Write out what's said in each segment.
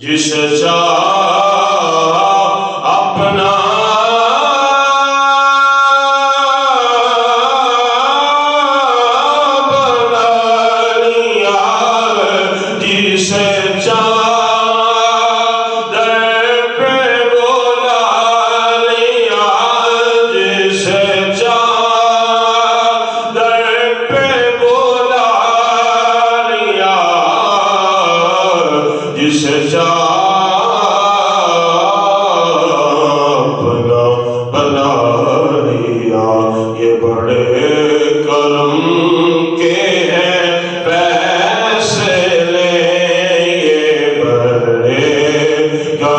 جس چاہ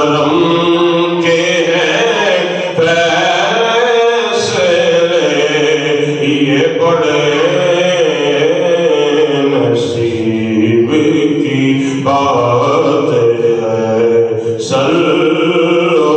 کرم کے ہیں فیصلے، یہ بڑے نصیب کی بات ہے، صلو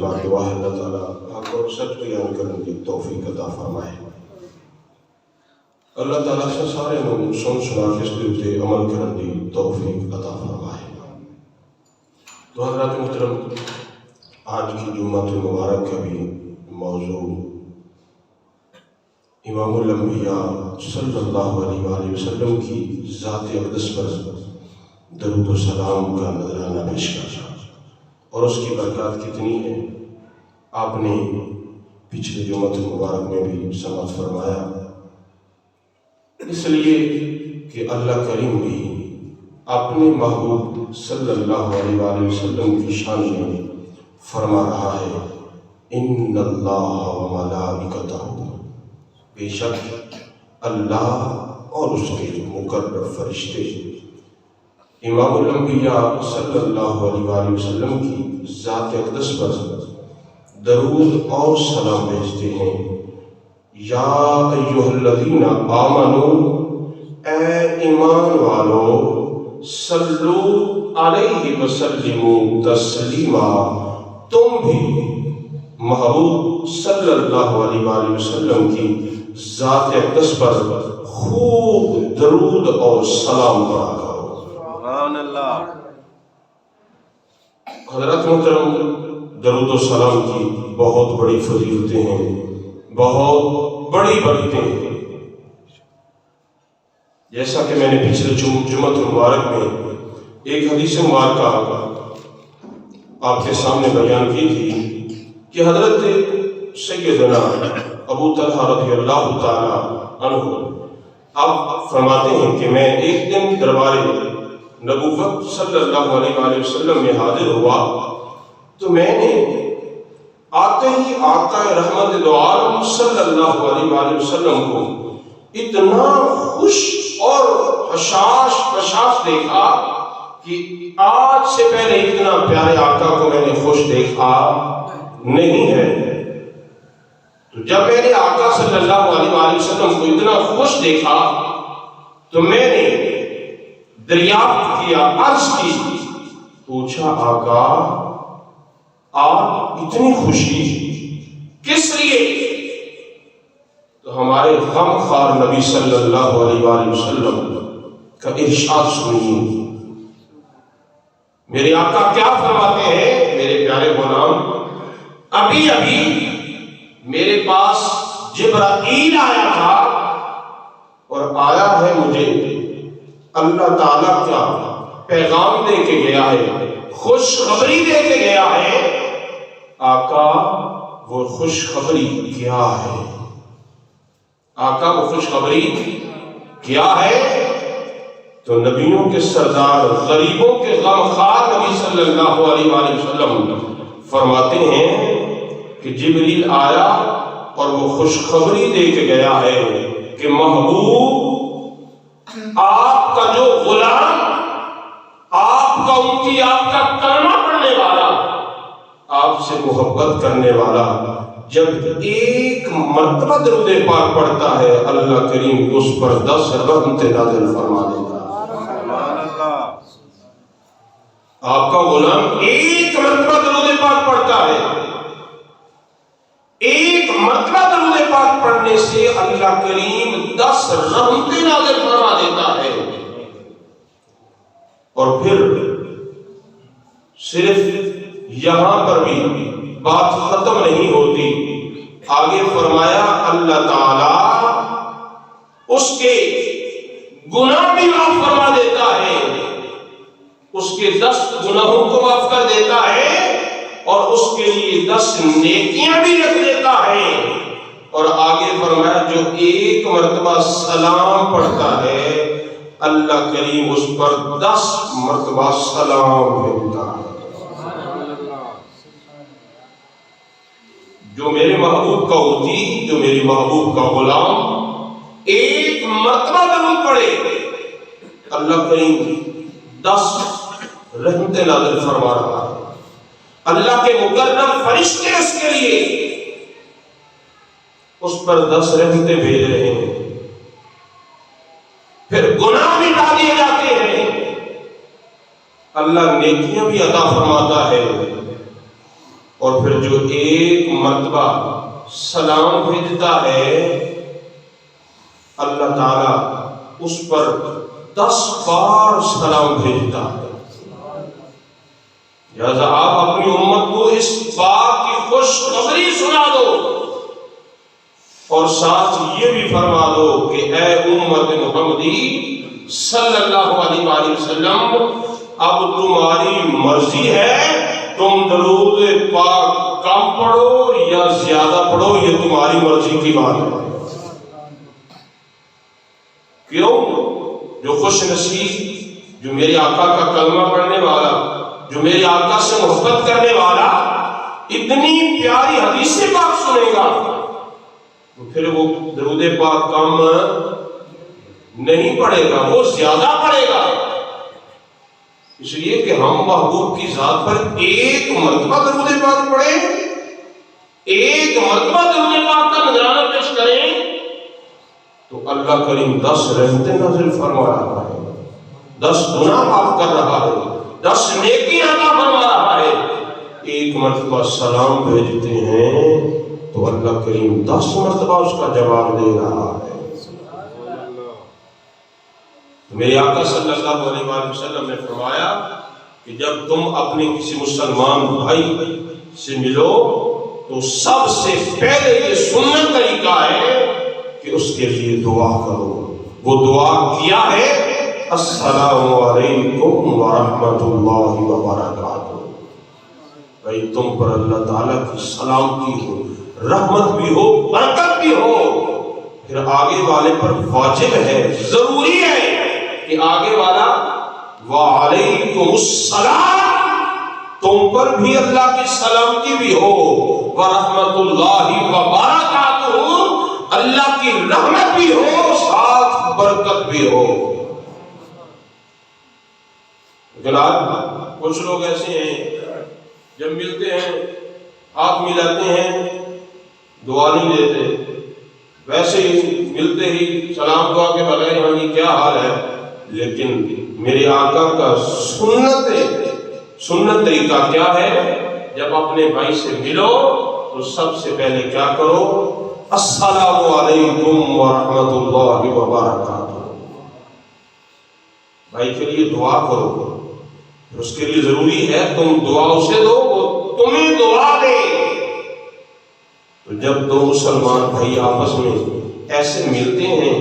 علیہ وآلہ۔ اللہ تعالیٰ سے سارے سن سنا کے اس کے عمل کرنے کی توفیق عطا فرمائے۔ تو حضرات محترم، آج کی جمعہ المبارک کا بھی موضوع امام الانبیاء صلی اللہ علیہ وآلہ وسلم کی ذات اقدس پر درود و سلام کا نذرانہ پیش کرنا اور اس کی برکات کتنی ہے آپ نے پچھلے جمعہ المبارک میں بھی سماعت فرمایا، اس لیے کہ اللہ کریم بھی اپنے محبوب صلی اللہ علیہ وآلہ وسلم کی شان میں فرما رہا ہے، ان اللہ و ملائکتہ، بے شک اللہ اور اس کے مقرب فرشتے امام الانبیاء صلی اللہ علیہ وآلہ وسلم کی ذات اقدس پر درود اور سلام بھیجتے ہیں۔ یا ایھا الذین آمنوا، اے ایمان والو، صلو علیہ وسلموا تسلیما، تم بھی محبوب صلی اللہ علیہ وآلہ وسلم کی ذات اقدس پر خوب درود اور سلام پڑھا کرو۔ سبحان اللہ۔ حضرت محترم، درود و سلام کی بہت بڑی فضیلتیں ہیں، بہت بڑی برکتیں ہیں۔ جیسا کہ میں نے پچھلے جمعہ مبارک میں ایک حدیث مبارکہ آپ کے سامنے بیان کی تھی کہ حضرت سیدنا ابو طلحہ رضی اللہ تعالی عنہ آپ فرماتے ہیں کہ میں ایک دن دربار نبوت صلی اللہ علیہ وآلہ وسلم میں حاضر ہوا تو میں نے آتے ہی آقا رحمت دو عالم صلی اللہ علیہ وآلہ وسلم کو اتنا خوش اور حشاش بشاش دیکھا کہ آج سے پہلے اتنا پیارے آقا کو میں نے خوش دیکھا نہیں ہے۔ تو جب میں نے آقا صلی اللہ علیہ وآلہ وسلم کو اتنا خوش دیکھا تو میں نے دریافت کیا، عرض کی، پوچھا آقا آپ اتنی خوشی کس لیے؟ تو ہمارے غم خوار نبی صلی اللہ علیہ وآلہ وسلم کا ارشاد سنیے۔ میرے آقا کیا فرماتے ہیں؟ میرے پیارے غلام، ابھی میرے پاس جبرائیل آیا تھا اور آیا ہے مجھے اللہ تعالیٰ کا پیغام دے کے گیا ہے، خوشخبری دے کے گیا ہے۔ آقا وہ خوشخبری کیا ہے؟ آقا وہ خوشخبری کیا ہے؟ تو نبیوں کے سردار، غریبوں کے غمخوار نبی صلی اللہ علیہ وآلہ وسلم فرماتے ہیں کہ جبریل آیا اور وہ خوشخبری دے کے گیا ہے کہ محبوب آپ کا جو غلام، آپ کا امتی، آپ کا کلمہ پڑھنے والا، آپ سے محبت کرنے والا، جب ایک مرتبہ درود پاک پڑھتا ہے اللہ کریم اس پر 10 رحمتیں نازل فرما دیتا ہے۔ آپ کا غلام ایک مرتبہ درود پاک پڑھتا ہے، ایک مرتبہ درود پاک پڑھنے سے اللہ کریم 10 رحمتیں نازل فرما دیتا ہے۔ اور پھر صرف یہاں پر بھی بات ختم نہیں ہوتی، آگے فرمایا اللہ تعالی اس کے گناہ بھی معاف فرما دیتا ہے، اس کے 10 گناہوں کو معاف کر دیتا ہے اور اس کے لیے 10 نیکیاں بھی رکھ دیتا ہے۔ اور آگے فرمایا جو ایک مرتبہ سلام پڑھتا ہے اللہ کریم اس پر 10 مرتبہ سلام بھیجتا ہے۔ جو میرے محبوب کا امتی، جو میرے محبوب کا غلام ایک مرتبہ درود پڑھے اللہ کریم 10 رحمتیں نازل فرما رہا ہے۔ اللہ کے مقرب فرشتے اس کے لیے اس پر 10 رحمتیں بھیج رہے ہیں، پھر گناہ بھی ڈال دیے جاتے ہیں، اللہ نیکیاں بھی عطا فرماتا ہے، اور پھر جو ایک مرتبہ سلام بھیجتا ہے اللہ تعالیٰ اس پر 10 بار سلام بھیجتا ہے۔ لہذا آپ اپنی امت کو اس بات کی خوشخبری سنا دو اور ساتھ یہ بھی فرما دو کہ اے امت محمدی صلی اللہ علیہ وآلہ وسلم، اب تمہاری مرضی ہے، تم درود پاک کم پڑھو یا زیادہ پڑھو، یہ تمہاری مرضی کی بات ہے۔ کیوں؟ جو خوش نصیب، جو میرے آقا کا کلمہ پڑھنے والا، جو میرے آقا سے محبت کرنے والا اتنی پیاری حدیث پاک سنے گا تو پھر وہ درود پاک کم نہیں پڑھے گا، وہ زیادہ پڑھے گا۔ اس لیے کہ ہم محبوب کی ذات پر ایک مرتبہ درود پاک پڑھیں، ایک مرتبہ درود پاک کا نذرانہ پیش کریں تو اللہ کریم 10 رحمتیں نازل فرما رہا ہے، 10 گناہ معاف کر رہا ہے، 10 نیکی عطا فرما رہا ہے۔ ایک مرتبہ سلام بھیجتے ہیں تو اللہ کریم 10 مرتبہ اس کا جواب دے رہا ہے۔ میرے آقا صلی اللہ علیہ وآلہ وسلم نے فرمایا کہ جب تم اپنے کسی مسلمان بھائی سے ملو تو سب سے پہلے یہ سنت طریقہ ہے کہ اس کے لیے دعا کرو۔ وہ دعا کیا ہے؟ السلام علیکم ورحمۃ اللہ وبرکاتہ۔ بھائی تم پر اللہ تعالیٰ کی سلامتی ہو، رحمت بھی ہو، برکت بھی ہو۔ پھر آگے والے پر واجب ہے، ضروری ہے کہ آگے والا وعلیکم السلام، تم پر بھی اللہ کی سلامتی بھی ہو، ورحمۃ اللہ وبرکاتہ، اللہ کی رحمت بھی ہو، ساتھ برکت بھی ہو۔ جناب کچھ لوگ ایسے ہیں جب ملتے ہیں ہاتھ ملاتے ہیں دعا نہیں دیتے، ویسے ہی ملتے ہی سلام دعا کے بغیر ہاں جی کیا حال ہے۔ لیکن میرے آقا کا سنت طریقہ کیا ہے؟ جب اپنے بھائی سے ملو تو سب سے پہلے کیا کرو؟ السلام علیکم ورحمۃ اللہ وبرکاتہ۔ بھائی کے لیے دعا کرو، اس کے لیے ضروری ہے تم دعا اسے دو، وہ تمہیں دعا دے۔ تو جب دو مسلمان بھائی آپس میں ایسے ملتے ہیں،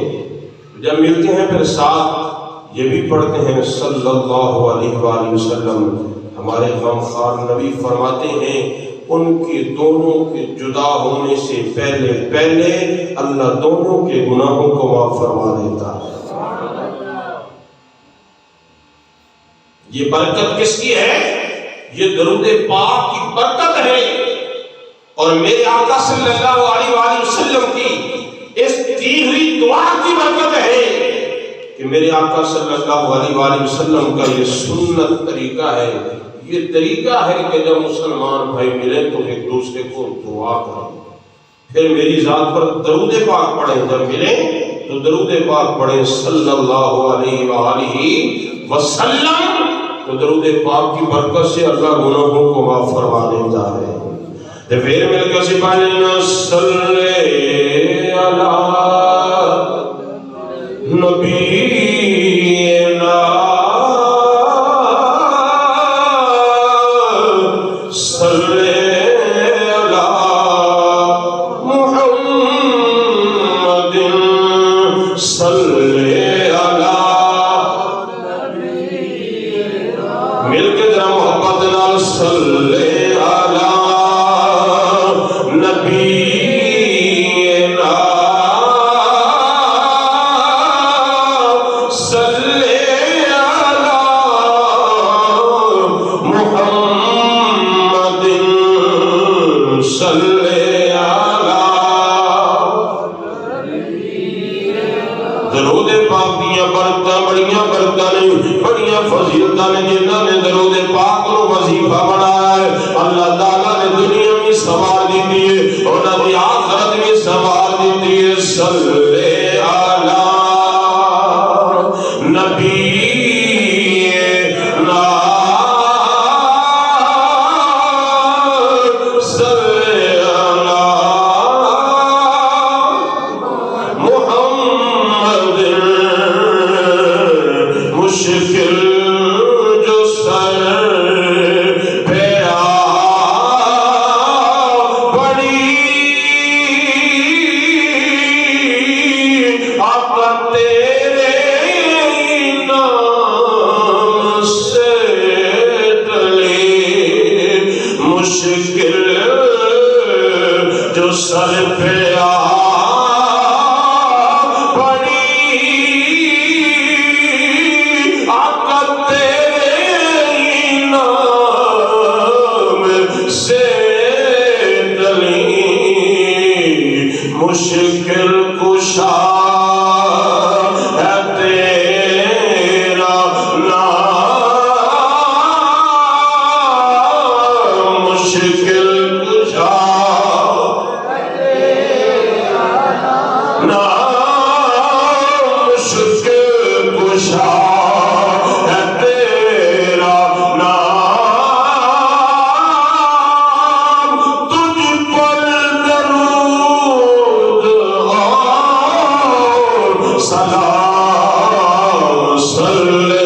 جب ملتے ہیں پھر ساتھ یہ بھی پڑھتے ہیں صلی اللہ علیہ وآلہ وسلم۔ ہمارے غمخوار نبی فرماتے ہیں ان کے دونوں کے جدا ہونے سے پہلے اللہ دونوں کے گناہوں کو معاف فرما دیتا ہے۔ یہ برکت کس کی ہے؟ یہ درود پاک کی برکت ہے، اور میرے آقا صلی اللہ علیہ وآلہ وسلم کی اس دی ہوئی دعا کی برکت ہے کہ میرے آقا صلی اللہ علیہ وآلہ وسلم کا یہ سنت طریقہ ہے، یہ طریقہ ہے کہ جب مسلمان بھائی ملیں تو ایک دوسرے کو دعا کریں، پھر میری ذات پر درود پاک پڑھیں، جب ملیں تو درود پاک پڑھیں صلی اللہ علیہ وآلہ وسلم، تو درود پاک کی برکت سے اللہ گناہوں کو معاف فرما دیتا ہے۔ تو پھر مل کے سپاہینا صلی علی نبینا صلی علی محمد صلی علی، مل کے ذرا محبت نال صلی علی نبینا صلی علی محمد صلی علی۔ درود پاک دیاں برکتاں بڑیاں برکتاں نے، بڑیاں فضیلتاں نے، جنہاں نے درود پاک کو وظیفہ بنایا ہے اللہ تعالیٰ نے دنیا میں سوار دیتی ہے اور نبی آخرت میں سوار دیتی ہے۔ صلی علی نبینا صلی علی محمد، مشکل جو سر مشکل جو سر پہ مشکل کشا ہے تیرا نام، مشکل کشا ہے تیرا نام، مشکل کشا ہے تیرا نام، تجھ پر سلام صلی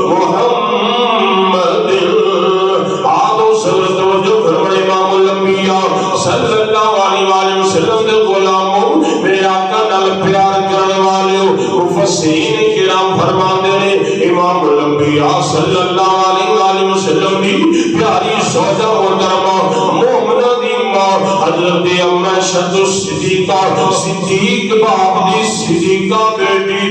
محمد آدھو صلی امام الانبیاء صلی اللہ علیہ وسلم دے غلاموں، میرے آقا نال پیار کرنے والے مفسرین کرام فرماندے نے امام الانبیاء صلی اللہ علیہ وسلم دی پیاری زوجہ محترمہ مومنہ دی ماں حضرت عائشہ صدیقہ، صدیق باپ دی صدیقہ بیٹی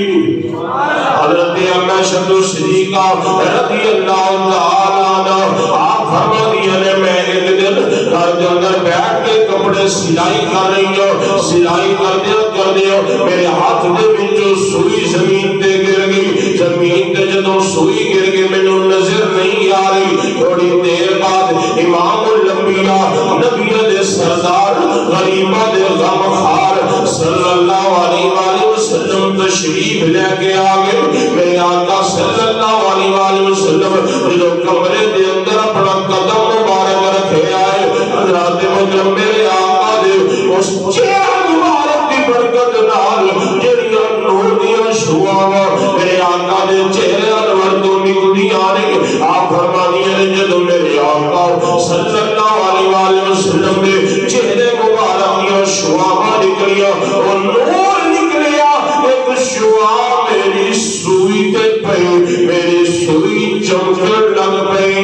حضرت عائشہ صدیقہ رضی اللہ تعالیٰ عنہ آپ فرما دیا نے میں ایک دن گھر کے اندر بیٹھ کے کپڑے سلائی کر رہی ہوں، سلائی کر دیا میرے ہاتھ دے وچوں سوئی زمین تے گر گئی، زمین تے جدوں سوئی گر گئی مینوں نظر نہیں آ رہی، تھوڑی دیر بعد امام الانبیاء نبی دے سردار غریبہ دے غمخوار صلی اللہ علیہ وسلم تشریف لے کے آگے، میرے آقا صلی اللہ علیہ وسلم جو کمرے دے اندر اپنا قدم مبارک رکھے آئے، حضرات محترم میرے آقا دے اس چہرہ مبارک دی برکت نال جڑیاں نور دیاں شعاواں میرے آقا دے چہرے انور تو نکلی آ رہی، آپ فرمانیے نے جدوں میرے آقا صلی اللہ علیہ وسلم دے چہرے مبارک دیاں شعاواں نکلیاں اور نور نکلیا، ایک شعاع میری سوئی تے پئی، میری سوئی چمکن لگ پئی،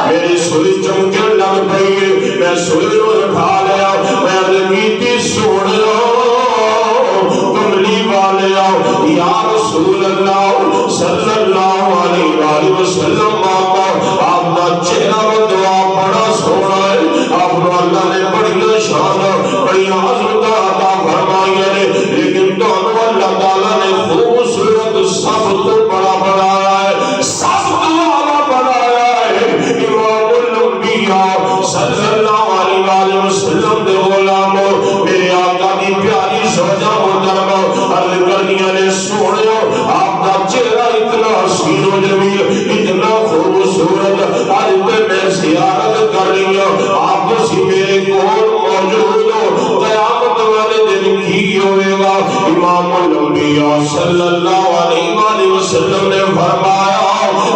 میری سوئی چمکن لگ پئی، میں سوئی نو اٹھا لیا، میں لگیتی سوڑیا کملی والیا یا رسول اللہ صلی اللہ علیہ وسلم آقا آپ دا چہرہ و دعا بڑا سونا ہے، آپ کو اللہ نے بڑی شان بڑی عظمت عطا فرمائی ہے، لیکن تو اللہ تعالیٰ نے خوبصورت سب تو بڑا بنایا ہے، سب تو اعلیٰ بنایا ہے، امام الانبیاء صلی اللہ علیہ وسلم دے غلاموں میرے آقا دی پیاری زوجہ محترمہ عرض کرنیاں نے سوڑیو آپ دا چہرہ اتنا حسین و جمیل اتنا خوبصورت، آج پہ میں زیارت کر رہی ہوں، آپ جیسی میرے کول موجود ہو، قیامت والے دن کی ہوئے گا، امام الانبیاء صلی اللہ علیہ وسلم نے فرمایا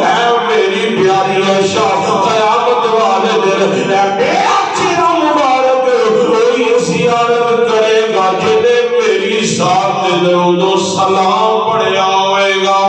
اے میری پیاری عائشہ قیامت والے دن اے میرا چہرہ مبارک کوئی زیارت کرے گا جنہیں میری ذات درود و سلام پڑھیا ہوئے گا،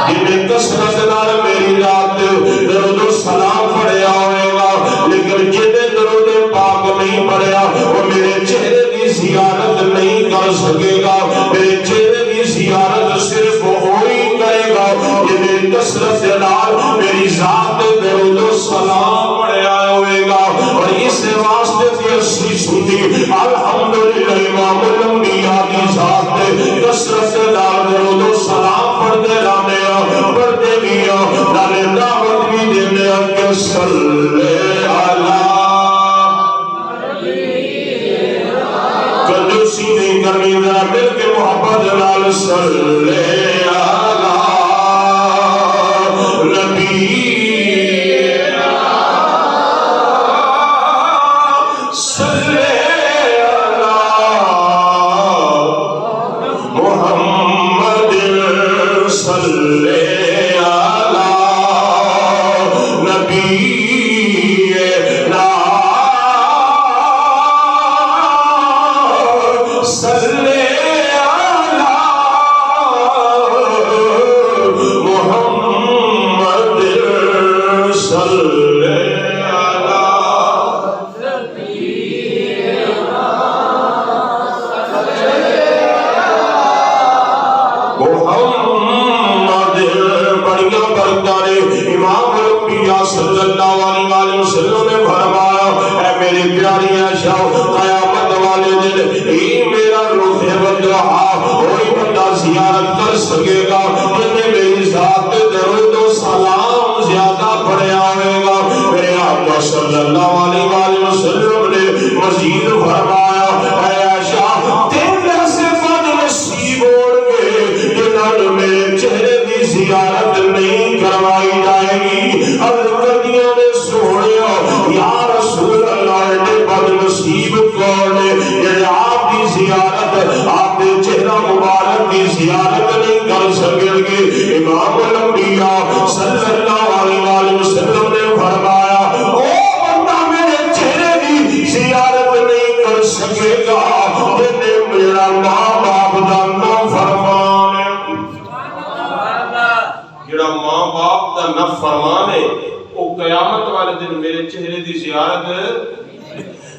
جنہیں کثرت نال میری ذات درود و سلام پڑھیا ہوئے گا، لیکن جنہیں درود پاک نہیں پڑھیا وہ میرے چہرے کی زیارت نہیں کر سکے گا، میرے چہرے کی زیارت صرف وہی کرے گا جنہیں کثرت نال میری ذات درود و سلام پڑھیا ہوئے گا، اور اس واسطے کی اسی سنی الحمدللہ امام الانبیاء کی ذات کثرت نال درود و سلام پڑھتے رہنے پڑھتے گیا، نالے دعوت بھی دینے کہ صلی اللہ کنجوسی نہیں کرنی، ذرا مل کے محبت نال صلی اللہ نبی صلی اللہ محمد صلی اللہ نبی کرتا ہے۔ امام الانبیاء صلی اللہ علیہ وسلم نے فرمایا اے میری پیاری عائشہ قیامت والے دن ہی میرا روح بدرہا کوئی بندہ زیارت کر سکے گا جنہیں میری ذات درود و سلام زیادہ پڑھیا ہوئے گا۔ میرے آقا صلی اللہ علیہ وسلم نے مزید فرمایا اے عائشہ تیرے سے بد نصیب ہونگے جنہوں نے میرے چہرے دی زیارت نہیں کروائی جائے گی۔ حضرتیاں نے سوڑیا یا رسول اللہ نے بد نصیب کون ہے جنہیں آپ دی زیارت آپ دے چہرہ مبارک دی زیارت نہیں کر سکیں گے۔ امام الانبیاء صلی اللہ علیہ وسلم نے فرمایا او بندہ میرے چہرے دی زیارت نہیں کر سکے گا جنہیں میرا ماں باپ دا نافرمان ہے۔ جڑا ماں باپ دا نافرمان ہے وہ قیامت والے دن میرے چہرے دی زیارت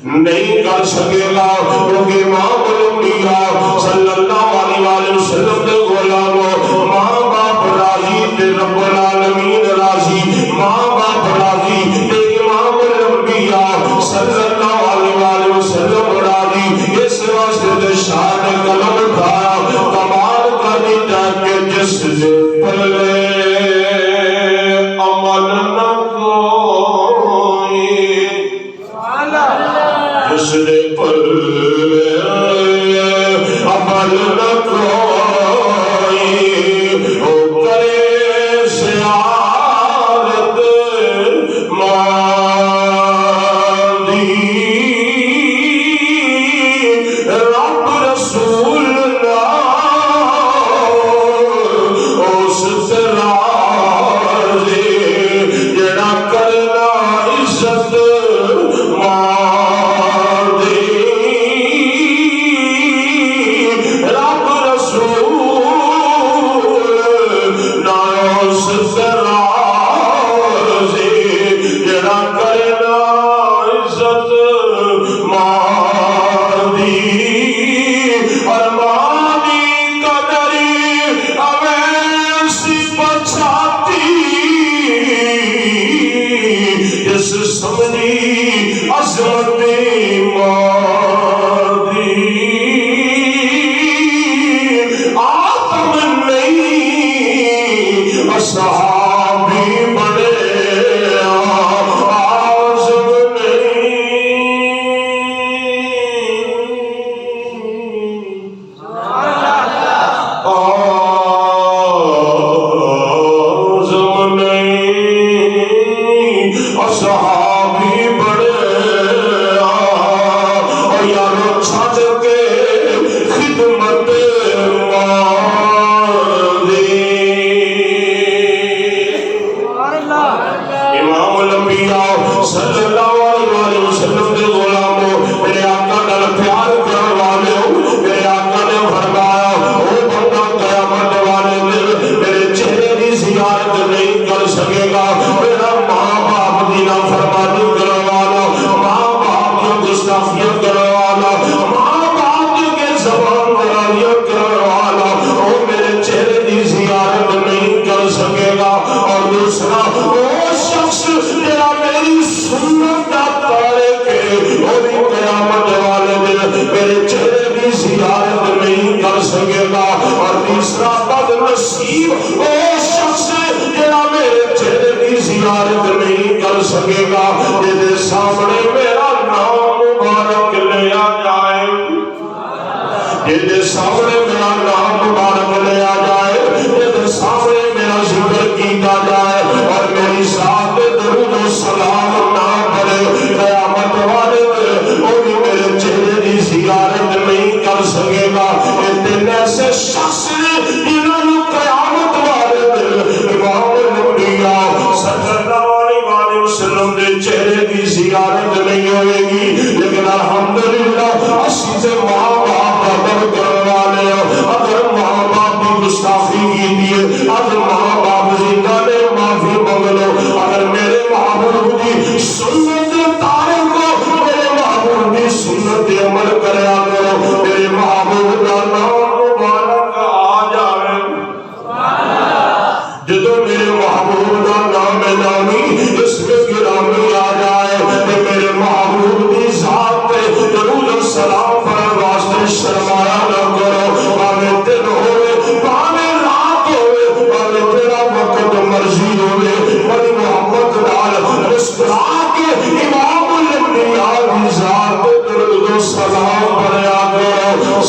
نہیں کر سکے گا، کیونکہ امام الانبیاء صلی اللہ علیہ وسلم نے غلاموں ماں باپ راضی تے رب العالمین راضی، ماں باپ راضی تے امام الانبیاء صلی اللہ علیہ وسلم راضی۔ اس واسطے تے شاہ نے قلم اٹھایا کمال کا دیتا کہ جس دے پلے عمل نہ کوئی جس دے پلے عمل نہ کوئی او کرے زیارت ماندی رب رسول اس تراز جڑا کرنا عزت سنت عمل کریا کرو میرے محبوب شرمایا نہ کرو، پاوے دن ہوئے پاوے رات ہوئے پاوے تیرا وقت مرضی ہوئے، بڑی محبت نال مسکرا کے امام الانبیاء کی ذات درود و سلام پڑھیا کرو۔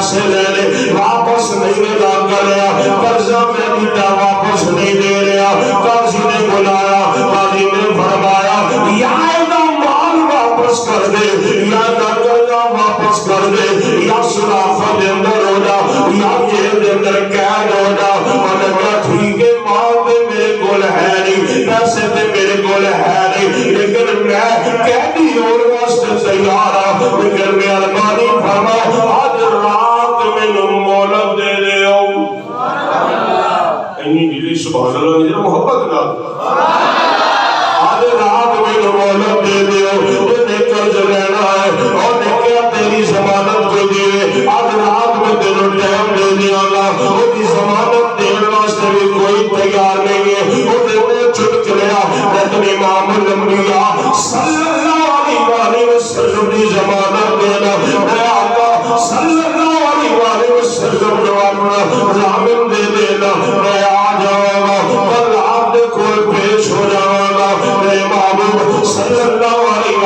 صلی علی واپس نہیں ادا کر رہا، قرضہ میں دیتا واپس نہیں دے رہا۔ قاضی نے بلایا، قاضی نے فرمایا یا ایدہ مال واپس کر دے، یا ایدہ قرضہ واپس کر دے، یا سلافہ دے اندر ہو جا، یا جیل دے اندر قید ہو جا۔ اور نے کہا ٹھیک ہے، مال دے میرے کول ہے نہیں، پیسے دے میرے کول ہے نہیں، لیکن میں قیدی اور واسطے تیار ہوں، لیکن میں ارمانی فرما آج رات میں مولت دے دے ہوں۔ اینی دلی سبحان اللہ میرا محبت نہ آج رات میں مولت دے دے ہوں، جنہیں قرض لینا ہے اور نے کیا تیری ضمانت کو دیئے، آج رات میں تینوں ٹائم دے دیا گا، وہ کی ضمانت دین واسطے بھی کوئی تیار نہیں ہے، وہ دینے چھٹ لیا، لیکن امام الانبیاء صلی اللہ علیہ وسلم کی ضمانت دینا، میں آقا صلی اللہ علیہ وسلم جو اپنا ضامن دے دینا، میں آ جاؤں گا، کل آپ نے کوئی پیش ہو جاؤں گا، میں محبوب صلی اللہ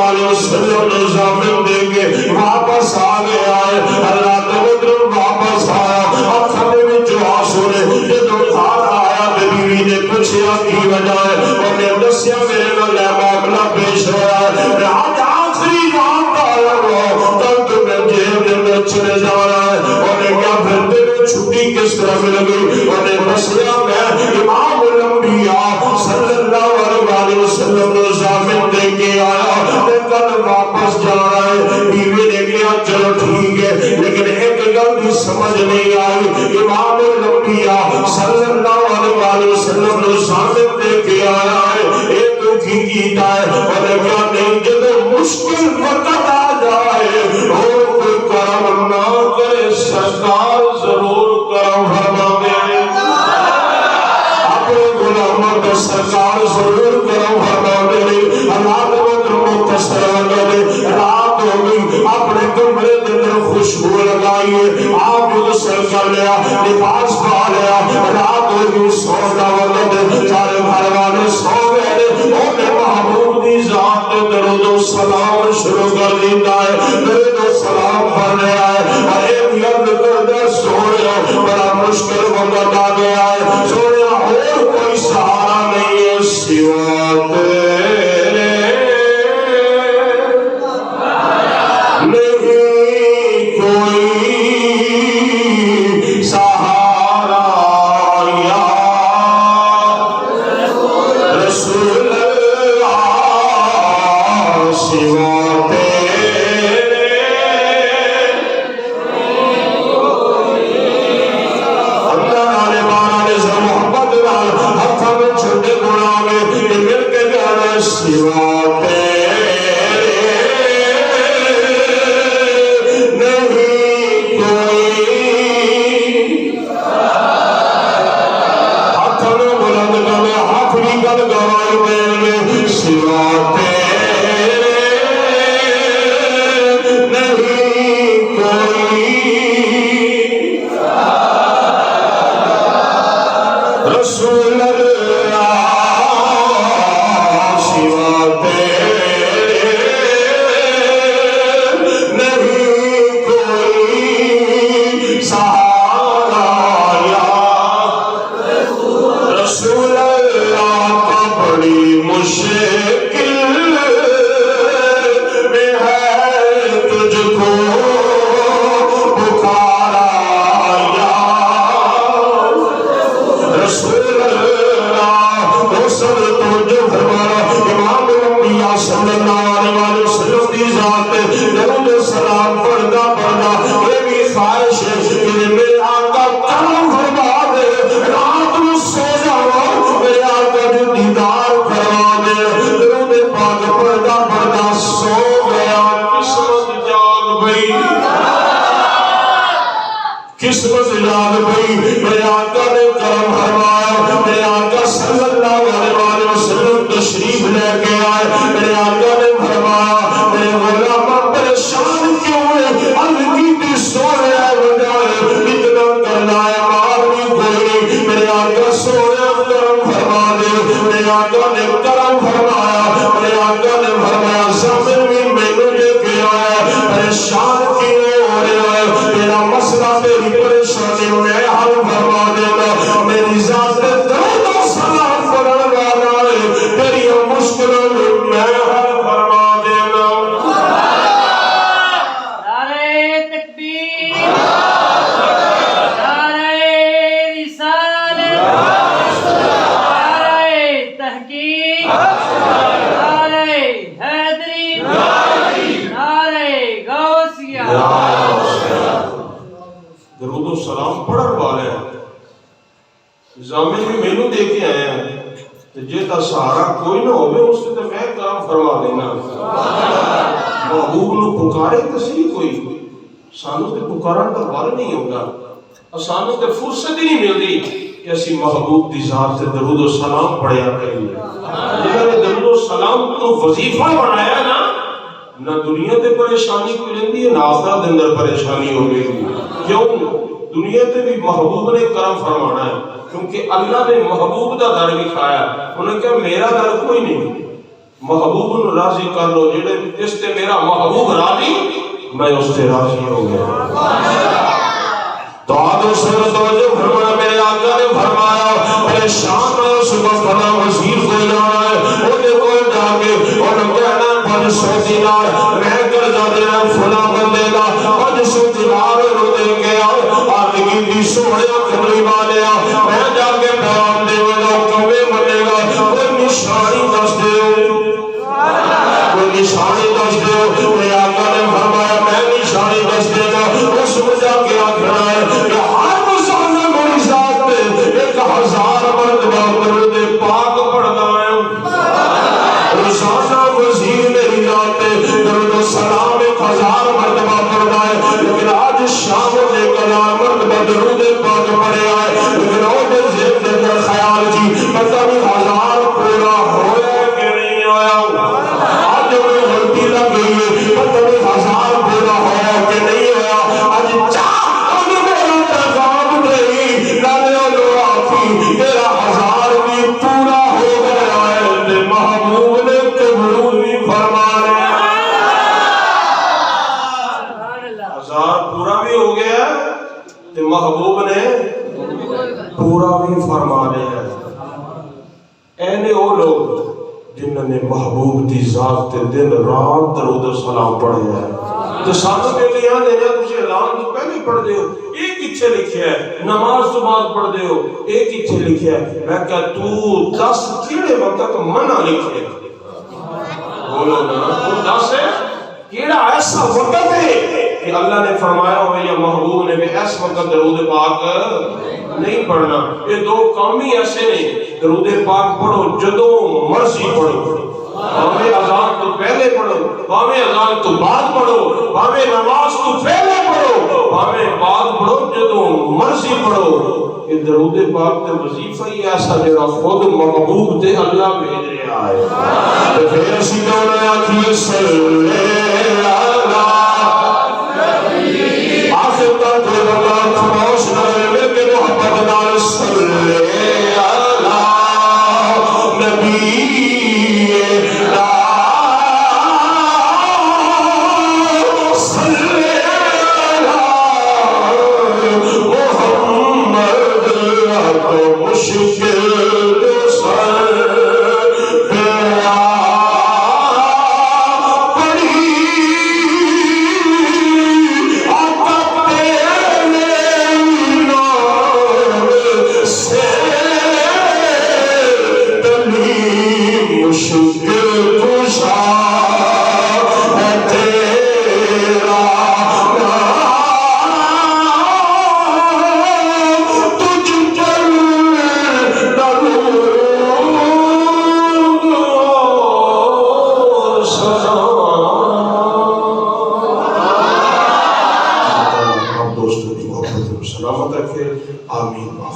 علیہ وسلم نے ضامن دے کے واپس آ گیا ہے، اللہ تبدر واپس آیا، اکھنے میں جو آسورے جدو کھار آیا، بیوی نے پوچھیا کی وجہ ہے، اور نے دسیا میرے لئے معاملہ پیش ہوا ہے، میں آج آخری رات آیا ہوا، کل تو میں جیل دن چلے جا رہا ہے، اور نے کیا پھر تیرے چھٹی کس طرح مل گئی، اور نے بسیا میں امام الانبیاء صلی اللہ علیہ وسلم نے ضامن دے کے آیا، میں کل واپس جا رہا ہے، بیوی نے کیا چلو ٹھیک ہے، لیکن ایک گل بھی سمجھ نہیں آئی، امام الانبیاء صلی اللہ علیہ وسلم نے ضامن دے کے آیا ہے، ایک کی کیتا ہے، اور نے کیا نہیں جب مشکل وقت آ جائے اور کوئی کرم نہ کرے سرکار ضرور کرم فرما دے، اپنے غلاموں کو سرکار ضرور کرم فرما دے، اللہ مختصر وقت رات ہو گئی، اپنے کمرے دن خوشبو لگائیے، آپ غسل کر لیا، لباس پا لیا، رات ہو گئی، سو کا وقت، چارے گھر والے سو گئے، اور محبوب دی ذات درود و سلام شروع کر دیتا ہے، درود و سلام پڑھ رہا ہے، اور ایک یاد کردہ سویا، بڑا مشکل وقت آ گیا ہے، سویا اور کوئی سہارا نہیں ہے سوا تیرے، نہیں کوئی سہارا یا رسول اللہ سوا تیرے، اندر آنے بارا نے قسمت یاد پئی میرے آقا نے کرم فرمایا میرے آقا صلی اللہ علیہ وسلم تشریف لے کے آئے میرے آقا نے فرمایا میرے غلام پریشان کیوں ہے عرض کی تھی سونے بجائے اتنا کرنا ہے مار بھی کوئی نہیں میرے آقا سونے کرم فرما دے میرے آقا نے کرم فرمایا میرے آقا نے فرمایا زمین بھی مینوں لے کے آیا پریشان کیوں ہو رہا ہے تیرا مسئلہ تیری پریشانی میں حل فرما دینا میری ذات درود و سلام پڑھنے والا ہے تیری مشکلوں میں حل فرما دینا نعرہ تکبیر نعرہ رسالت نعرہ تحقیق نعرہ حیدری نعرہ غوثیہ درود و سلام پڑھن والے زامن بھی مینوں دے کے آئے ہیں تے جے تا سہارا کوئی نہ ہوے اس تے میں کرم فرما دینا محبوب نو پکارے تے صحیح کوئی سانو تے پکارن دا وال نہیں ہوندا سانو تے فرصت ہی نہیں ملدی کہ اسی محبوب دی ذات تے درود و سلام پڑھیا کریے جنہاں نے درود و سلام کو وظیفہ بنایا نا نہ دنیا تے پریشانی کوئی رہندی ہے نہ آخرت دے اندر پریشانی ہوگی کیوں دنیا تے بھی محبوب نے کرم فرمانا ہے کیونکہ اللہ نے محبوب دا در لکھایا انہوں نے کہا میرا در کوئی نہیں محبوب نو راضی کر لو جڑے اس تے میرا محبوب راضی میں اس سے راضی ہو گیا تو آدھو سر توجہ فرمایا میرے آقا نے فرمایا پریشان میں صبح فلا وزیر کو جانا ہے انہیں کوئی جا کے انہوں کہنا پانچ سو دینار میں کر جا دینا فلا بندے گا 500 دینار انہوں دے کے آدھگی دی سوڑیا کملی والیا میں جا کے پیغام دے گا کمیں بنے گا کوئی نشانی دس دے کوئی نشانی دس دے میرے آقا نے فرمایا میں نشانی دس دے گا اس میں جا کے آکھنا ہے کہ ہر مسلمان میری ذات پہ 1000 مرتبہ درود پاک پڑھنا ہے روزانہ وزیر میری ذات پہ درود و سلام 1000 مرتبہ پڑھنا ہے لیکن آج شام نے 1000 مرتبہ درود پاک پڑھے آئے لیکن وہ دے ذہن دے کر خیال جی پتہ نہیں 1000 پورا ہویا کہ نہیں ہویا آج میں غلطی لگ گئی ہے پتہ نہیں 1000 پورا ہویا کہ نہیں ہویا آج چاہ تیرا 1000 بھی پورا ہو گیا ہے تے محبوب نے قبول بھی فرما لیا 1000 پورا بھی ہو گیا تے محبوب نے پورا بھی فرما لیا اینے وہ لوگ جنہوں نے محبوب دی ذات تے دن رات درود و سلام پڑھے ہیں تو ساتھ میں یہاں دینا تجھے اعلان تو پہلے پڑھ دے ہو ایک کچھے لکھیا ہے نماز تو بعد پڑھ دے ہو ایک کچھے لکھیا ہے میں کہا تو 10 کیڑے وقت منع لکھے بولو نا تو 10 ہے کیڑا ایسا وقت ہے کہ اللہ نے فرمایا ہو یا محبوب نے بھی ایس وقت درود پاک نہیں پڑھنا یہ دو کام ہی ایسے نہیں درود پاک پڑھو جدو مرضی پڑھو باویں اذان تو پہلے پڑھو باویں اذان تو بعد پڑھو باویں نماز تو پہلے پڑھو باویں بعد پڑھو جدو مرضی پڑھو یہ درود پاک تے وظیفہ ہی ایسا جڑا خود محبوب تے اللہ بھیج رہا ہے تو پھر اسی کہنا ہے کہ صلی اللہ